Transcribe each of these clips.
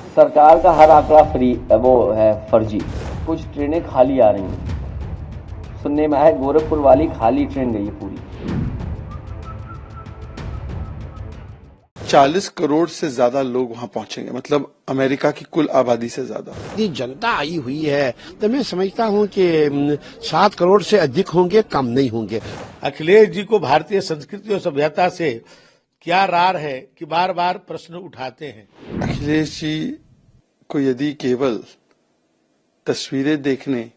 सरकार का हर आंकड़ा वो है फर्जी। कुछ ट्रेनें खाली आ रही हैं, सुनने में आया गोरखपुर वाली खाली ट्रेन गई है पूरी। 40 करोड़ से ज्यादा लोग वहां पहुंचेंगे, मतलब अमेरिका की कुल आबादी से ज्यादा। इतनी जनता आई हुई है तो मैं समझता हूं कि 7 करोड़ से अधिक होंगे, कम नहीं होंगे। अखिलेश जी को भारतीय संस्कृति और सभ्यता से क्या रार है कि बार बार प्रश्न उठाते हैं। अखिलेश जी को यदि केवल तस्वीरें देखने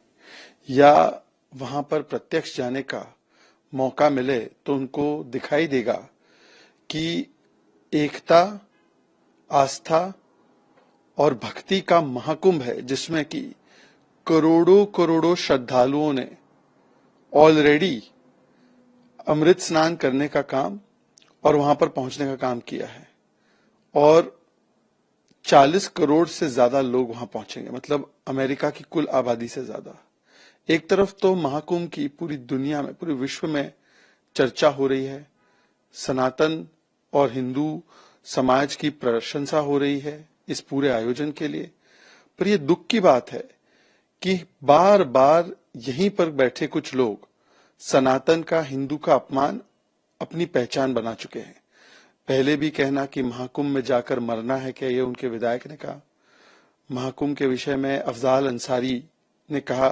या वहां पर प्रत्यक्ष जाने का मौका मिले तो उनको दिखाई देगा कि एकता, आस्था और भक्ति का महाकुंभ है, जिसमें कि करोड़ों करोड़ों श्रद्धालुओं ने ऑलरेडी अमृत स्नान करने का काम और वहां पर पहुंचने का काम किया है। और 40 करोड़ से ज्यादा लोग वहां पहुंचेंगे, मतलब अमेरिका की कुल आबादी से ज्यादा। एक तरफ तो महाकुंभ की पूरी दुनिया में, पूरे विश्व में चर्चा हो रही है, सनातन और हिंदू समाज की प्रशंसा हो रही है इस पूरे आयोजन के लिए। पर यह दुख की बात है कि बार बार यहीं पर बैठे कुछ लोग सनातन का, हिंदू का अपमान अपनी पहचान बना चुके हैं। पहले भी कहना कि महाकुंभ में जाकर मरना है क्या, ये उनके विधायक ने कहा। महाकुंभ के विषय में अफजाल अंसारी ने कहा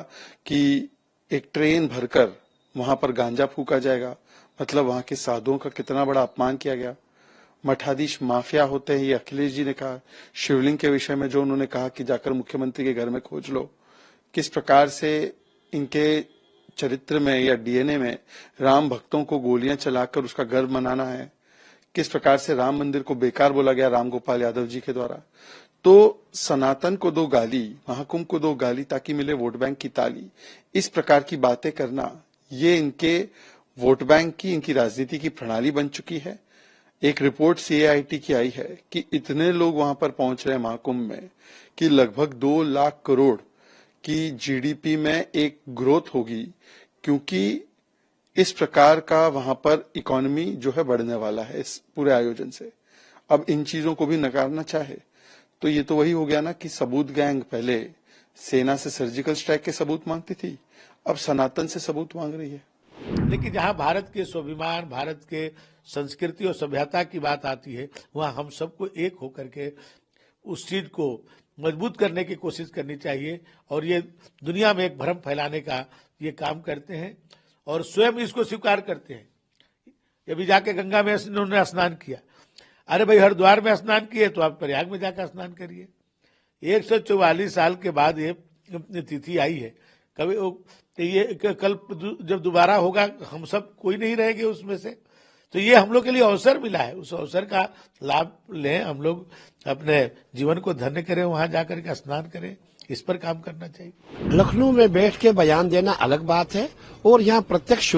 कि एक ट्रेन भरकर वहां पर गांजा फूका जाएगा, मतलब वहां के साधुओं का कितना बड़ा अपमान किया गया। मठाधीश माफिया होते हैं, ये अखिलेश जी ने कहा। शिवलिंग के विषय में जो उन्होंने कहा कि जाकर मुख्यमंत्री के घर में खोज लो, किस प्रकार से इनके चरित्र में या डीएनए में राम भक्तों को गोलियां चलाकर उसका गर्व मनाना है, किस प्रकार से राम मंदिर को बेकार बोला गया राम गोपाल यादव जी के द्वारा। तो सनातन को दो गाली, महाकुंभ को दो गाली ताकि मिले वोट बैंक की ताली, इस प्रकार की बातें करना, ये इनके वोट बैंक की, इनकी राजनीति की प्रणाली बन चुकी है। एक रिपोर्ट सीएआईटी की आई है कि इतने लोग वहां पर पहुंच रहे हैं महाकुंभ में कि लगभग 2 लाख करोड़ की जीडीपी में एक ग्रोथ होगी, क्योंकि इस प्रकार का वहां पर इकोनॉमी जो है बढ़ने वाला है इस पूरे आयोजन से। अब इन चीजों को भी नकारना चाहे तो ये तो वही हो गया ना कि सबूत गैंग पहले सेना से सर्जिकल स्ट्राइक के सबूत मांगती थी, अब सनातन से सबूत मांग रही है। लेकिन जहां भारत के स्वाभिमान, भारत के संस्कृति और सभ्यता की बात आती है, वहां हम सबको एक होकर के उस चीज को मजबूत करने की कोशिश करनी चाहिए। और ये दुनिया में एक भ्रम फैलाने का ये काम करते हैं और स्वयं इसको स्वीकार करते हैं। अभी जाके गंगा में उन्होंने स्नान किया, अरे भाई हरिद्वार में स्नान किए तो आप प्रयाग में जाकर स्नान करिए। 144 साल के बाद ये तिथि आई है। कभी ये कल जब दोबारा होगा हम सब कोई नहीं रहेंगे उसमें से, तो ये हम लोग के लिए अवसर मिला है, उस अवसर का लाभ लें, हम लोग अपने जीवन को धन्य करें, वहां जाकर के स्नान करें, इस पर काम करना चाहिए। लखनऊ में बैठ के बयान देना अलग बात है, और यहाँ प्रत्यक्ष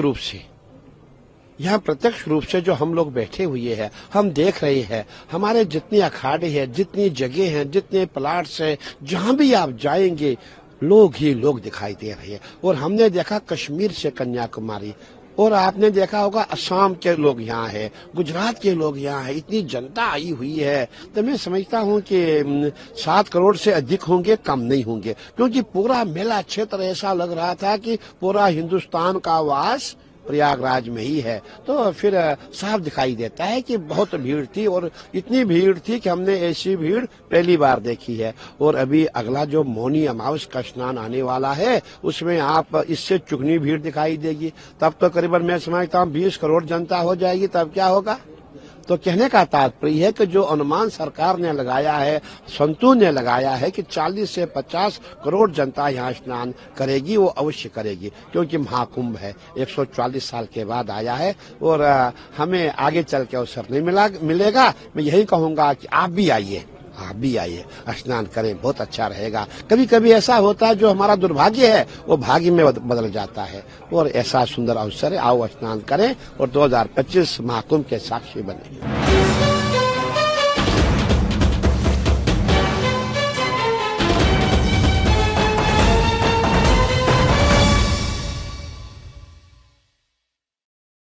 रूप से जो हम लोग बैठे हुए हैं, हम देख रहे हैं हमारे जितने अखाड़े हैं, जितनी जगह हैं, जितने प्लाट्स हैं, जहां भी आप जाएंगे लोग ही लोग दिखाई दे रहे हैं। और हमने देखा कश्मीर से कन्याकुमारी, और आपने देखा होगा असम के लोग यहाँ हैं, गुजरात के लोग यहाँ हैं। इतनी जनता आई हुई है तो मैं समझता हूँ कि 7 करोड़ से अधिक होंगे, कम नहीं होंगे, क्योंकि पूरा मेला क्षेत्र ऐसा लग रहा था कि पूरा हिंदुस्तान का वास प्रयागराज में ही है। तो फिर साफ दिखाई देता है कि बहुत भीड़ थी, और इतनी भीड़ थी कि हमने ऐसी भीड़ पहली बार देखी है। और अभी अगला जो मौनी अमावस का स्नान आने वाला है, उसमें आप इससे चुगनी भीड़ दिखाई देगी। तब तो करीबन मैं समझता हूँ 20 करोड़ जनता हो जाएगी। तब क्या होगा? तो कहने का तात्पर्य है कि जो अनुमान सरकार ने लगाया है, संतों ने लगाया है कि 40 से 50 करोड़ जनता यहाँ स्नान करेगी, वो अवश्य करेगी, क्योंकि महाकुंभ है, 144 साल के बाद आया है। और हमें आगे चल के अवसर नहीं मिलेगा। मैं यही कहूंगा कि आप भी आइए, स्नान करें, बहुत अच्छा रहेगा। कभी कभी ऐसा होता है जो हमारा दुर्भाग्य है वो भाग्य में बदल जाता है, और ऐसा सुंदर अवसर है, आओ स्नान करें और 2025 महाकुंभ के साक्षी बने।